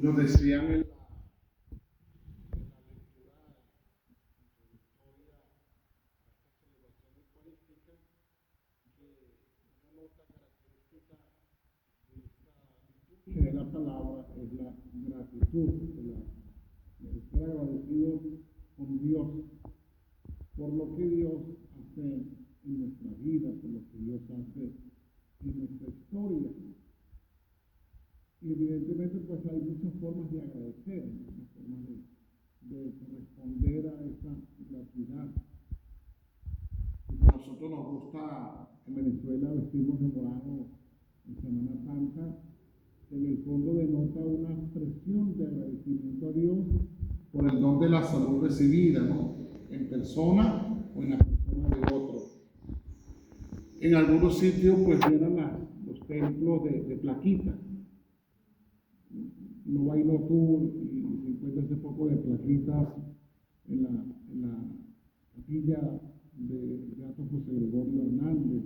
Nos decían en la lectura introductoria a esta celebración eucarística que una nota característica de esta liturgia de la palabra es la gratitud, el estar agradecidos con Dios por lo que Dios hace en nuestra vida, por lo que Dios hace en nuestra historia. Y evidentemente pues hay muchas formas de agradecer, muchas formas de corresponder a esa gratitud. A nosotros nos gusta en Venezuela vestirnos de morado en Semana Santa, en el fondo denota una expresión de agradecimiento a Dios por el don de la salud recibida, ¿no? En persona o en la persona de otro. En algunos sitios pues llenan los templos de plaquitas. No bailó tú y se encuentra ese poco de plaquitas en la capilla de Beato José Gregorio Hernández,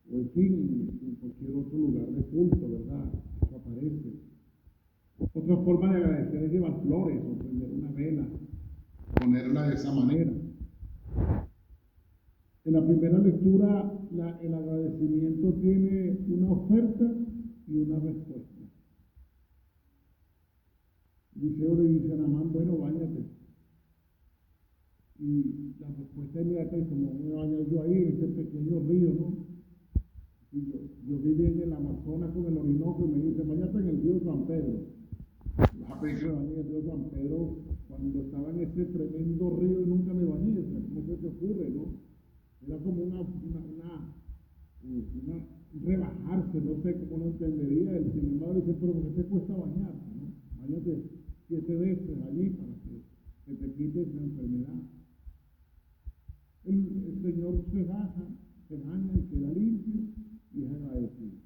o en fin, en cualquier otro lugar de culto, ¿verdad? Eso aparece. Otra forma de agradecer es llevar flores o prender una vela, ponerla de esa manera. En la primera lectura, el agradecimiento tiene una oferta y una respuesta. Eliseo le dice a Naamán, bueno, báñate. Y la respuesta inmediata dice, no me voy a bañar yo ahí, en ese pequeño río, ¿no? Y yo viví en el Amazonas con el Orinoco y me dice, bañate en el río San Pedro. Vas a pedir que me bañe en el río San Pedro cuando estaba en ese tremendo río y nunca me bañé. O sea, ¿cómo se te ocurre, no? Era como una rebajarse, no sé cómo lo entendería él. Sin embargo, dice, pero ¿por qué te cuesta bañarte, no? Báñate 7 veces allí para que te quite esa enfermedad. El Señor se baña y queda limpio y es agradecido.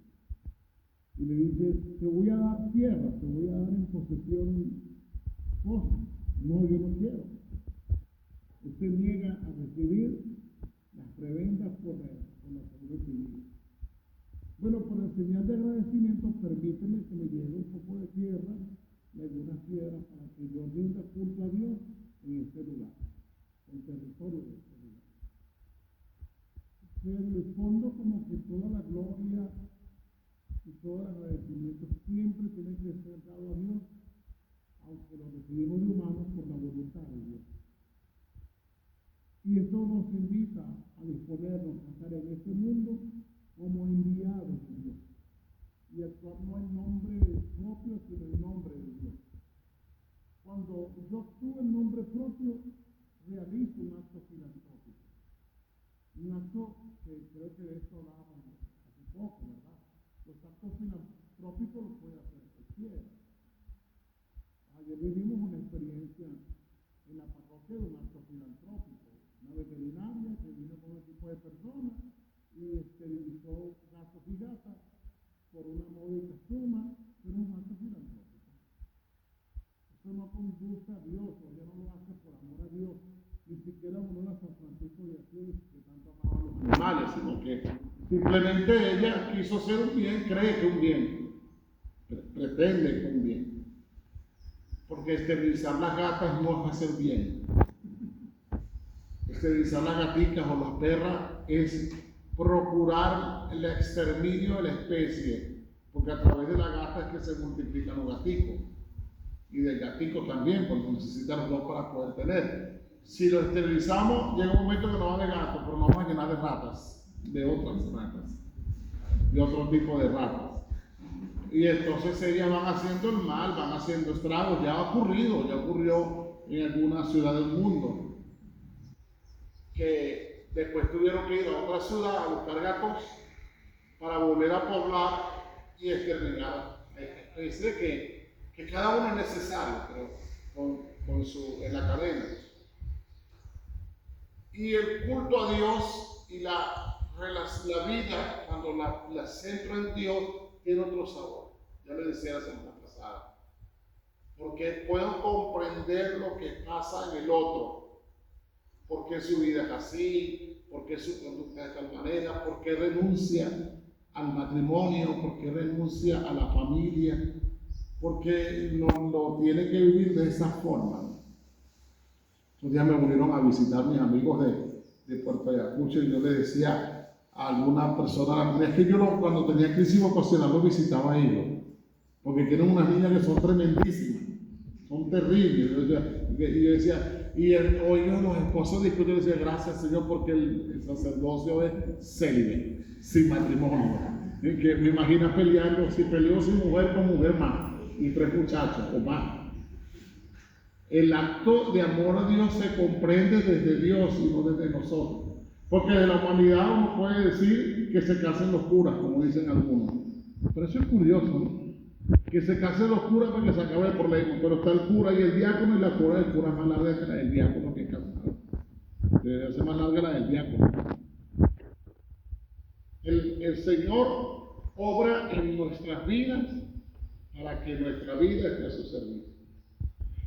Y le dice, te voy a dar tierra, te voy a dar en posesión cosas. No, yo no quiero. Él se niega a recibir las prebendas por la salud recibida. Bueno, por el señal de agradecimiento, permíteme que me lleve un poco de tierra y algunas piedras para que yo rinda culto a Dios en este lugar, en el territorio de este lugar. Que en el fondo como que toda la gloria y todo el agradecimiento siempre tiene que ser dado a Dios, aunque lo recibimos de humanos por la voluntad de Dios. Y eso nos invita a disponernos a estar en este mundo como enviados de Dios y actuar no en nombre propio, sino en nombre de Dios. Cuando yo actúo en nombre propio, realizo un acto filantrópico. Un acto que creo que de esto hablábamos hace poco, ¿verdad? Los actos filantrópicos los puede hacer cualquiera. Ayer vivimos una experiencia en la parroquia de un acto filantrópico. Una veterinaria que vino con un equipo de personas y esterilizó gatos y gatas por una módica suma, pero un acto filantrópico. Eso no conduce a Dios, o ella no lo hace por amor a Dios, ni siquiera honor a San Francisco de Asís, que tanto amaba a los animales, sino que simplemente ella quiso hacer un bien, cree que un bien, pretende que un bien. Porque esterilizar las gatas no es hacer bien. Esterilizar las gaticas o las perras es procurar el exterminio de la especie, porque a través de la gata es que se multiplican los gaticos y del gatico también, porque necesitan los dos para poder tener. Si lo esterilizamos, llega un momento que no va a haber gato, pero nos vamos a llenar de ratas, de otras ratas, de otro tipo de ratas. Y entonces ellas van haciendo el mal, van haciendo estragos. Ya ocurrió en alguna ciudad del mundo, que después tuvieron que ir a otra ciudad a buscar gatos para volver a poblar y exterminar a esta especie que cada uno es necesario, pero en la cadena. Y el culto a Dios y la vida, cuando la centro en Dios, tiene otro sabor. Ya le decía la semana pasada. Porque puedo comprender lo que pasa en el otro. Por qué su vida es así, por qué su conducta es de tal manera, por qué renuncia al matrimonio, por qué renuncia a la familia. porque no lo tiene que vivir de esa forma. Un día me vinieron a visitar mis amigos de Puerto Ayacucho y yo le decía a alguna persona, es que yo cuando tenía crisis vocacional lo visitaba a ellos, porque tienen unas niñas que son tremendísimas, son terribles. Y yo decía, oigan, los esposos discuten, yo decía, gracias Señor, porque el sacerdocio es célibe, sin matrimonio. Que me imagino peleando, si peleó sin mujer con mujer más, y 3 muchachos o más. El acto de amor a Dios se comprende desde Dios y no desde nosotros. Porque de la humanidad uno puede decir que se casen los curas, como dicen algunos. Pero eso es curioso, ¿no? Que se casen los curas para que se acabe el problema. Pero está el cura y el diácono, y la cura del cura es más larga que la del diácono que es casado. Debería ser más larga la del diácono. El Señor obra en nuestras vidas para que nuestra vida esté a su servicio.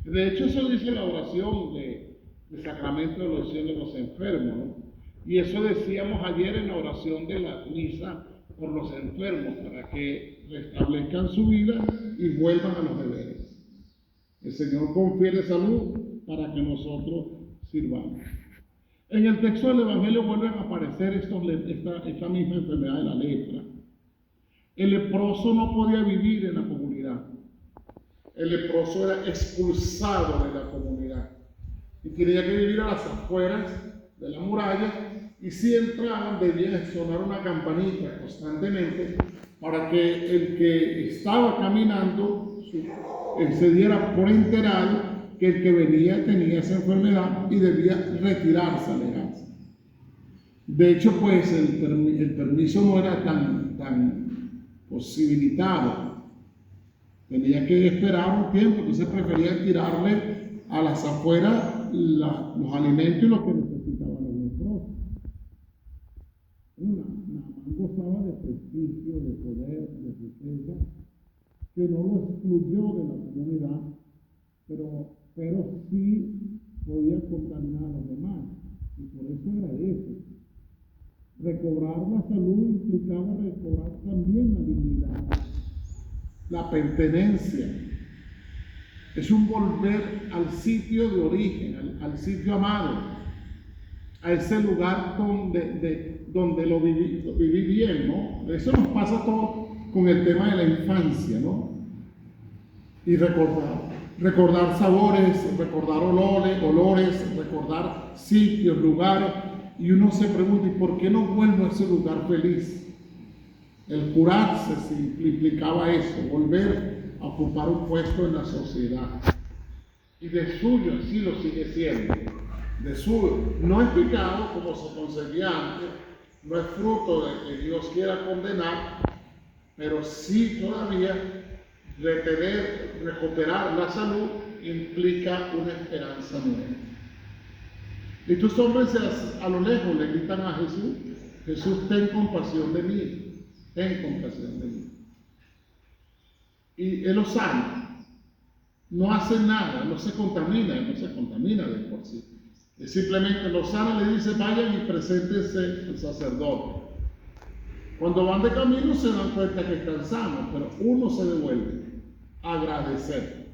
De hecho, eso dice la oración de sacramento de la unción de los enfermos, ¿no? Y eso decíamos ayer en la oración de la misa por los enfermos, para que restablezcan su vida y vuelvan a los deberes. El Señor confiere salud para que nosotros sirvamos. En el texto del Evangelio vuelven a aparecer esta misma enfermedad de la lepra. El leproso no podía vivir en la comunidad. El leproso era expulsado de la comunidad y tenía que vivir a las afueras de la muralla, y si entraban debía sonar una campanita constantemente para que el que estaba caminando se diera por enterado que el que venía tenía esa enfermedad y debía retirarse, alejarse. De hecho, pues el permiso no era tan posibilitado. Tenía que esperar un tiempo, entonces prefería tirarle a las afueras los alimentos y lo que necesitaban los leprosos. Naamán gozaba de prestigio, de poder, de riqueza, que no lo excluyó de la comunidad, pero sí podía contaminar a los demás, y por eso era eso. Recobrar la salud implicaba recobrar también la dignidad. La pertenencia es un volver al sitio de origen, al sitio amado, a ese lugar donde lo viví bien, ¿no? Eso nos pasa todo con el tema de la infancia, ¿no? Y recordar sabores, recordar olores, recordar sitios, lugares, y uno se pregunta, ¿y por qué no vuelvo a ese lugar feliz? El curarse implicaba eso, volver a ocupar un puesto en la sociedad. Y de suyo sí lo sigue siendo. De suyo. No es pecado como se conseguía antes, no es fruto de que Dios quiera condenar, pero sí todavía recuperar la salud implica una esperanza nueva. Y estos hombres a lo lejos le gritan a Jesús, Jesús, ten compasión de mí. Ten compasión de mí. Y Él los sana. No hace nada, no se contamina de por sí. Él simplemente los sana, le dice, vayan y preséntense al sacerdote. Cuando van de camino se dan cuenta que están sanos, pero uno se devuelve a agradecer.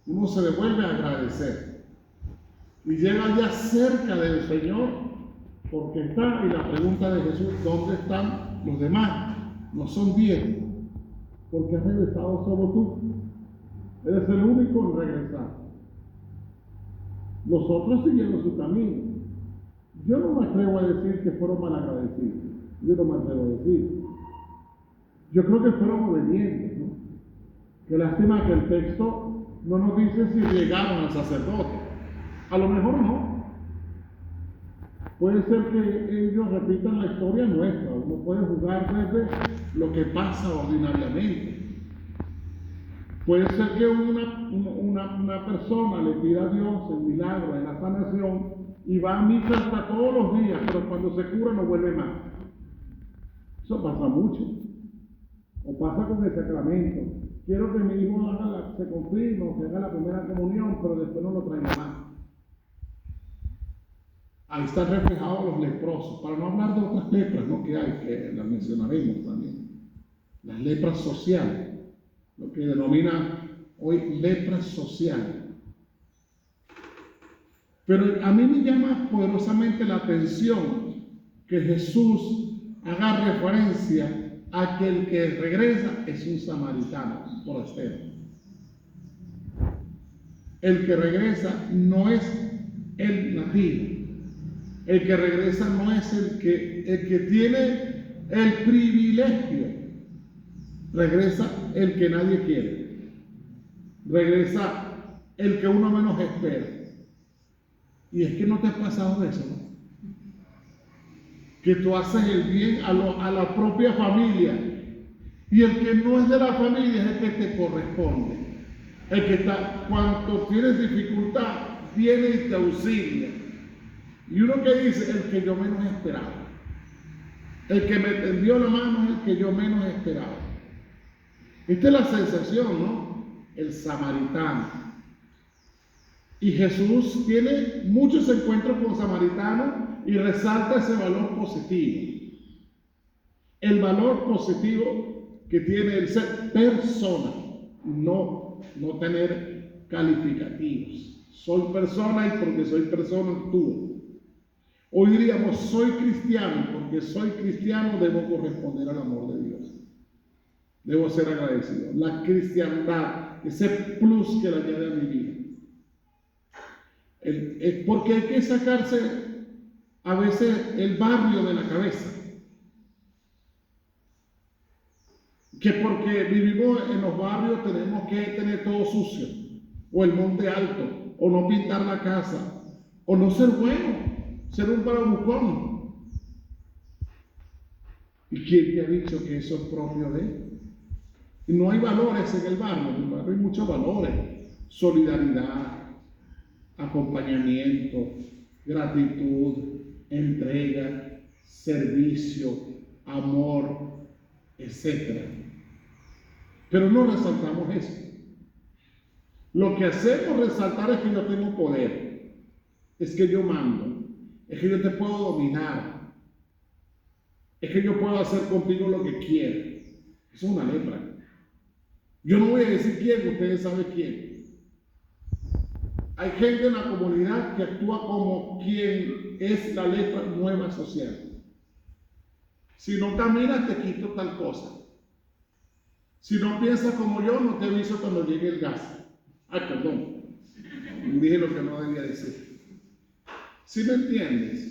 Uno se devuelve a agradecer. Y llega ya cerca del Señor, porque está, y la pregunta de Jesús, ¿dónde están los demás? No son 10, porque has regresado solo tú. Eres el único en regresar. Los otros siguieron su camino. Yo no me atrevo a decir que fueron malagradecidos. Yo no me atrevo a decir. Yo creo que fueron obedientes, ¿no? Qué lástima que el texto no nos dice si llegaron al sacerdote. A lo mejor no. Puede ser que ellos repitan la historia nuestra, uno puede juzgar desde lo que pasa ordinariamente. Puede ser que una persona le pida a Dios el milagro de la sanación y va a misa hasta todos los días, pero cuando se cura no vuelve más. Eso pasa mucho. O pasa con el sacramento. Quiero que mi hijo se confirme o que haga la primera comunión, pero después no lo traiga más. Ahí están reflejados los leprosos, para no hablar de otras lepras, ¿no? Que hay, que las mencionaremos también. Las lepras sociales. lo que denomina hoy lepra social. Pero a mí me llama poderosamente la atención que Jesús haga referencia a que el que regresa es un samaritano, forastero. El que regresa no es el nativo. El que regresa no es el que tiene el privilegio. Regresa el que nadie quiere. Regresa el que uno menos espera. Y es que no te ha pasado eso, ¿no? Que tú haces el bien a la propia familia. Y el que no es de la familia es el que te corresponde. El que está, cuando tienes dificultad, viene y te auxilia. Y uno que dice, el que yo menos esperaba. El que me tendió la mano es el que yo menos esperaba. Esta es la sensación, ¿no? El samaritano. Y Jesús tiene muchos encuentros con samaritanos y resalta ese valor positivo. El valor positivo que tiene el ser persona, no tener calificativos. Soy persona y porque soy persona actúo. Hoy diríamos, soy cristiano, porque soy cristiano debo corresponder al amor de Dios. Debo ser agradecido. La cristiandad, ese plus que le añade a mi vida. Porque hay que sacarse a veces el barrio de la cabeza. Que porque vivimos en los barrios tenemos que tener todo sucio, o el monte alto, o no pintar la casa, o no ser bueno, ser un bravucón. ¿Y quién te ha dicho que eso es propio de él? Y no hay valores en el barrio hay muchos valores: solidaridad, acompañamiento, gratitud, entrega, servicio, amor, etc. Pero no resaltamos eso. Lo que hacemos resaltar es que yo tengo poder, es que yo mando, es que yo te puedo dominar, es que yo puedo hacer contigo lo que quiera. Eso es una lepra. Yo no voy a decir quién, ustedes saben quién. Hay gente en la comunidad que actúa como quien es la lepra nueva social. Si no caminas, te quito tal cosa. Si no piensas como yo, no te aviso cuando llegue el gas. Ay, perdón. Dije lo que no debía decir. ¿Sí me entiendes?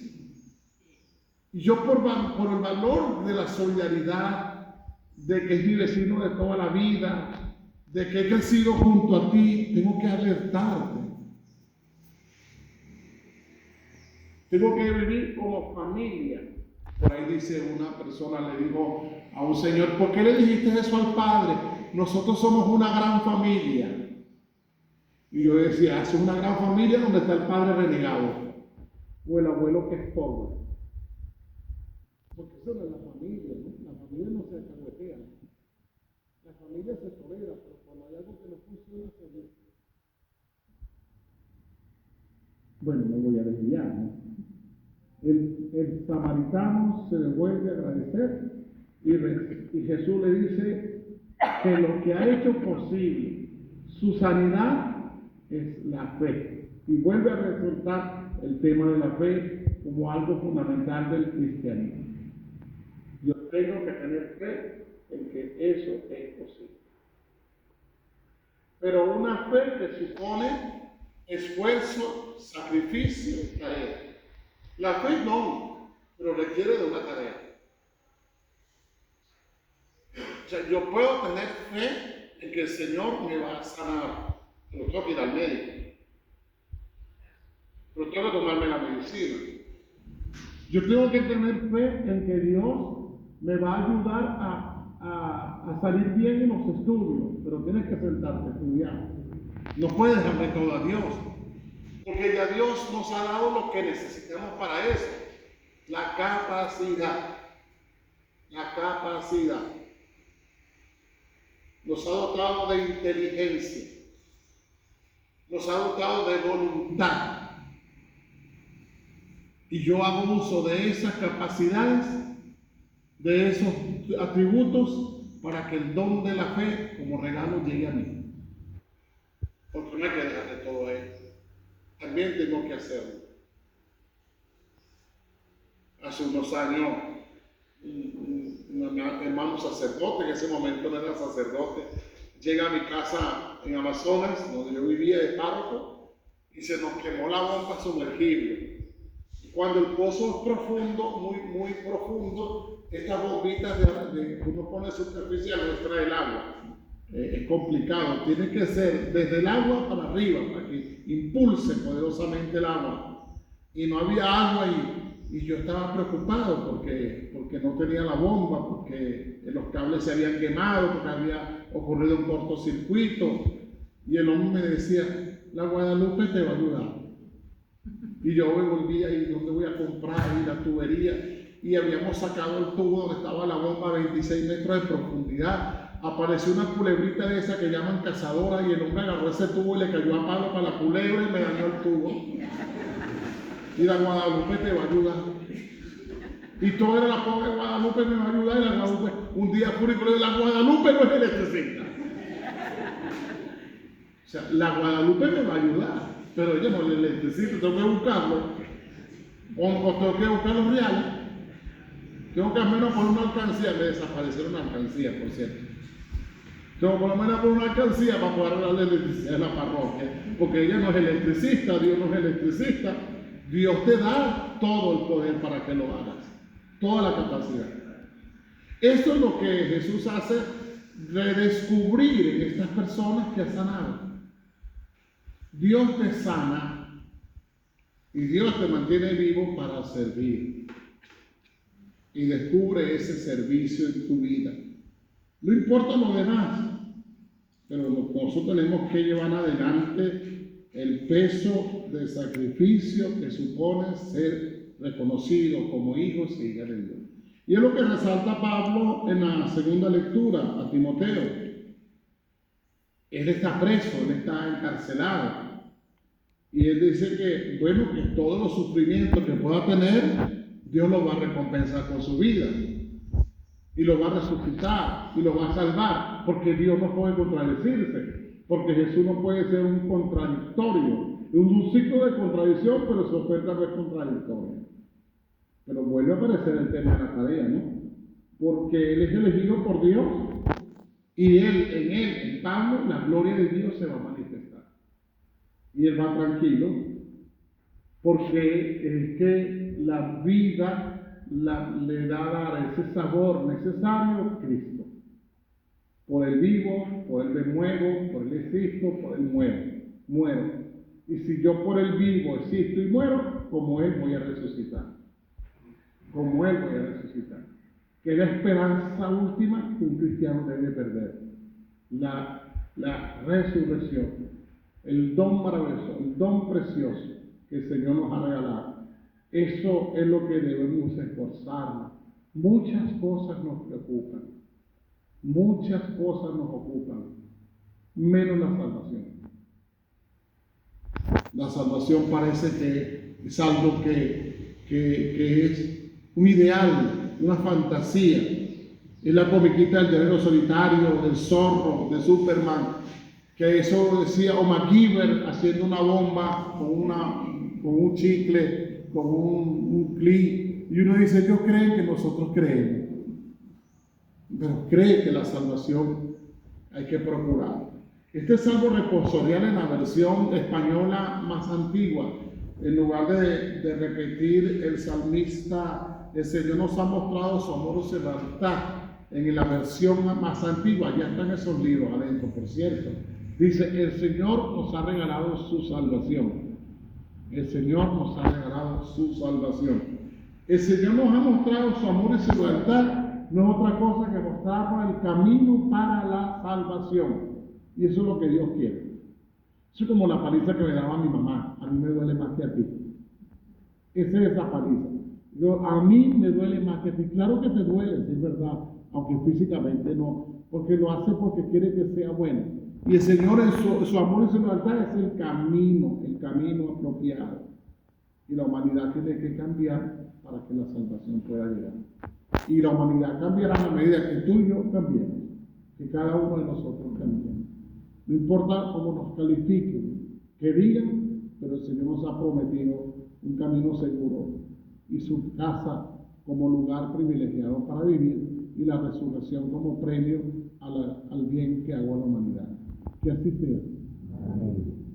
Yo por el valor de la solidaridad, de que es mi vecino de toda la vida, de que he crecido junto a ti, tengo que alertarte. Tengo que vivir como familia. Por ahí dice una persona, le dijo a un señor, ¿por qué le dijiste eso al padre? Nosotros somos una gran familia. Y yo decía, es una gran familia donde está el padre renegado o el abuelo que es pobre. Porque eso no es la familia, ¿no? La familia no se alcahuetea. La familia se tolera, pero cuando hay algo que no funciona, se ve. Bueno, me voy a desviar, ¿no? El samaritano se devuelve a agradecer y Jesús le dice que lo que ha hecho posible su sanidad es la fe. Y vuelve a resaltar el tema de la fe como algo fundamental del cristianismo. Yo tengo que tener fe en que eso es posible. Pero una fe que supone esfuerzo, sacrificio, tarea. La fe no, pero requiere de una tarea. O sea, yo puedo tener fe en que el Señor me va a sanar, pero tengo que ir al médico. Pero tengo que tomarme la medicina. Yo tengo que tener fe en que Dios me va a ayudar a salir bien en los estudios, pero tienes que sentarte a estudiar. No puedes dejarle todo a Dios, porque ya Dios nos ha dado lo que necesitamos para eso. La capacidad. La capacidad. Nos ha dotado de inteligencia. Nos ha dotado de voluntad. Y yo hago uso de esas capacidades, de esos atributos, para que el don de la fe como regalo llegue a mí. Porque no hay que dejar de todo ahí. También tengo que hacerlo. Hace unos años, un hermano sacerdote, en ese momento no era sacerdote, llega a mi casa en Amazonas, donde yo vivía de párroco, y se nos quemó la bomba sumergible. Cuando el pozo es profundo, muy profundo, estas bombitas que uno pone superficial no extrae el agua. Es complicado, tiene que ser desde el agua para arriba, para que impulse poderosamente el agua. Y no había agua y yo estaba preocupado porque no tenía la bomba, porque los cables se habían quemado, porque había ocurrido un cortocircuito. Y el hombre me decía, la Guadalupe te va a ayudar. Y yo me volví ahí, ¿dónde voy a comprar ahí la tubería? Y habíamos sacado el tubo donde estaba la bomba a 26 metros de profundidad. Apareció una culebrita de esa que llaman cazadora y el hombre agarró ese tubo y le cayó a palo para la culebra y me dañó el tubo. Y la Guadalupe te va a ayudar. Y todo era la pobre Guadalupe me va a ayudar y la Guadalupe, un día público le dijo, la Guadalupe no es electricista. O sea, la Guadalupe me va a ayudar, pero ella no es electricista, tengo que buscarlo. O tengo que buscar los reales. Tengo que al menos por una alcancía, me desaparecieron una alcancía, por cierto. Tengo por lo menos por una alcancía para poder darle electricidad a la parroquia, porque ella no es electricista, Dios no es electricista. Dios te da todo el poder para que lo hagas, toda la capacidad. Esto es lo que Jesús hace, redescubrir en estas personas que ha sanado. Dios te sana y Dios te mantiene vivo para servir. Y descubre ese servicio en tu vida. No importa lo demás, pero nosotros tenemos que llevar adelante el peso del sacrificio que supone ser reconocido como hijos e hijas de Dios. Y es lo que resalta Pablo en la segunda lectura a Timoteo. Él está preso, él está encarcelado. Y él dice que, bueno, que todos los sufrimientos que pueda tener, Dios lo va a recompensar con su vida. Y lo va a resucitar, y lo va a salvar, porque Dios no puede contradecirse, porque Jesús no puede ser un contradictorio. Es un ciclo de contradicción, pero su oferta no es contradictoria. Pero vuelve a aparecer el tema de la tarea, ¿no? Porque Él es elegido por Dios, y en Pablo, la gloria de Dios se va a manifestar. Y Él va tranquilo, porque es que la vida le da a dar ese sabor necesario a Cristo. Por Él vivo, por Él me muevo, por Él existo, por Él muero. Y si yo por Él vivo, existo y muero, como Él voy a resucitar. Como Él voy a resucitar. Que es la esperanza última que un cristiano debe perder. La resurrección. El don maravilloso, el don precioso que el Señor nos ha regalado. Eso es lo que debemos esforzarnos. Muchas cosas nos preocupan. Muchas cosas nos ocupan. Menos la salvación. La salvación parece que es algo que es un ideal, una fantasía. Es la comiquita del llanero solitario, del zorro, de Superman. Que eso decía Omar MacGyver haciendo una bomba con un chicle, con un clic, y uno dice, ellos creen que nosotros creemos, pero cree que la salvación hay que procurar. Este salmo responsorial en la versión española más antigua, en lugar de repetir el salmista, el Señor nos ha mostrado su amor y su lealtad, en la versión más antigua, ya están esos libros adentro, por cierto. Dice, el Señor nos ha regalado su salvación. El Señor nos ha regalado su salvación. El Señor nos ha mostrado su amor y su lealtad. No es otra cosa que mostrarnos el camino para la salvación. Y eso es lo que Dios quiere. Eso es como la paliza que me daba mi mamá. A mí me duele más que a ti. Esa es esa paliza. A mí me duele más que a ti. Claro que te duele, es verdad. Aunque físicamente no. Porque lo hace porque quiere que sea bueno. Y el Señor en su amor y su lealtad es el camino apropiado. Y la humanidad tiene que cambiar para que la salvación pueda llegar. Y la humanidad cambiará a medida que tú y yo cambiemos. que cada uno de nosotros camine. No importa cómo nos califiquen, que digan, pero el Señor nos ha prometido un camino seguro y su casa como lugar privilegiado para vivir y la resurrección como premio al bien que hago a la humanidad. Que así sea. Amén.